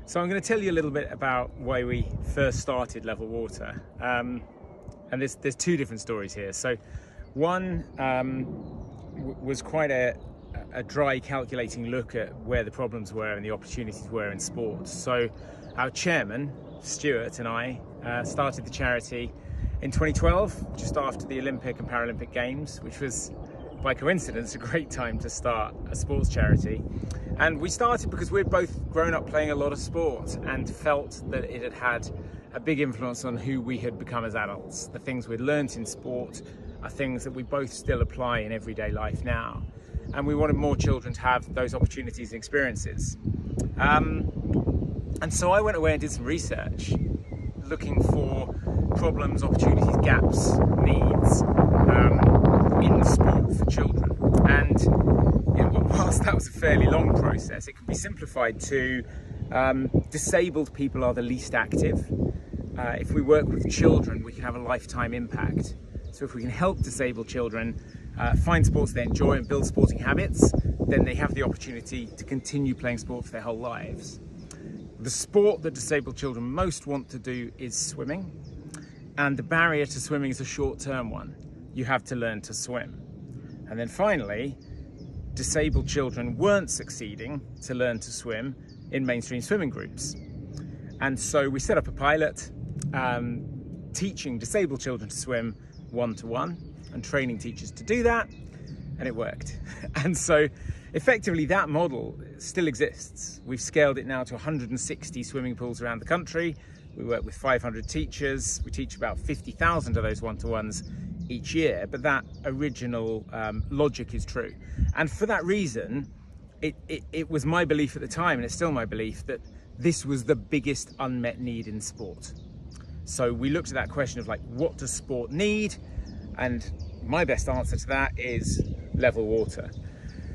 So I'm going to tell you a little bit about why we first started Level Water. And there's two different stories here. So one was quite a dry, calculating look at where the problems were and the opportunities were in sports. So our chairman, Stuart, and I started the charity in 2012, just after the Olympic and Paralympic Games, which was, by coincidence, a great time to start a sports charity. And we started because we'd both grown up playing a lot of sport and felt that it had had a big influence on who we had become as adults. The things we'd learnt in sport are things that we both still apply in everyday life now. And we wanted more children to have those opportunities and experiences. And so I went away and did some research, looking for problems, opportunities, gaps, needs in sport for children. And whilst that was a fairly long process, it can be simplified to disabled people are the least active. If we work with children, we can have a lifetime impact. So if we can help disabled children find sports they enjoy and build sporting habits, then they have the opportunity to continue playing sport for their whole lives. The sport that disabled children most want to do is swimming, and the barrier to swimming is a short-term one. You have to learn to swim. And then finally, disabled children weren't succeeding to learn to swim in mainstream swimming groups. And so we set up a pilot teaching disabled children to swim one-to-one and training teachers to do that, and it worked. And so effectively that model still exists. We've scaled it now to 160 swimming pools around the country. We work with 500 teachers. We teach about 50,000 of those one-to-ones each year, but that original logic is true. And for that reason, it was my belief at the time, and it's still my belief, that this was the biggest unmet need in sport. So we looked at that question of like, what does sport need? And my best answer to that is Level Water.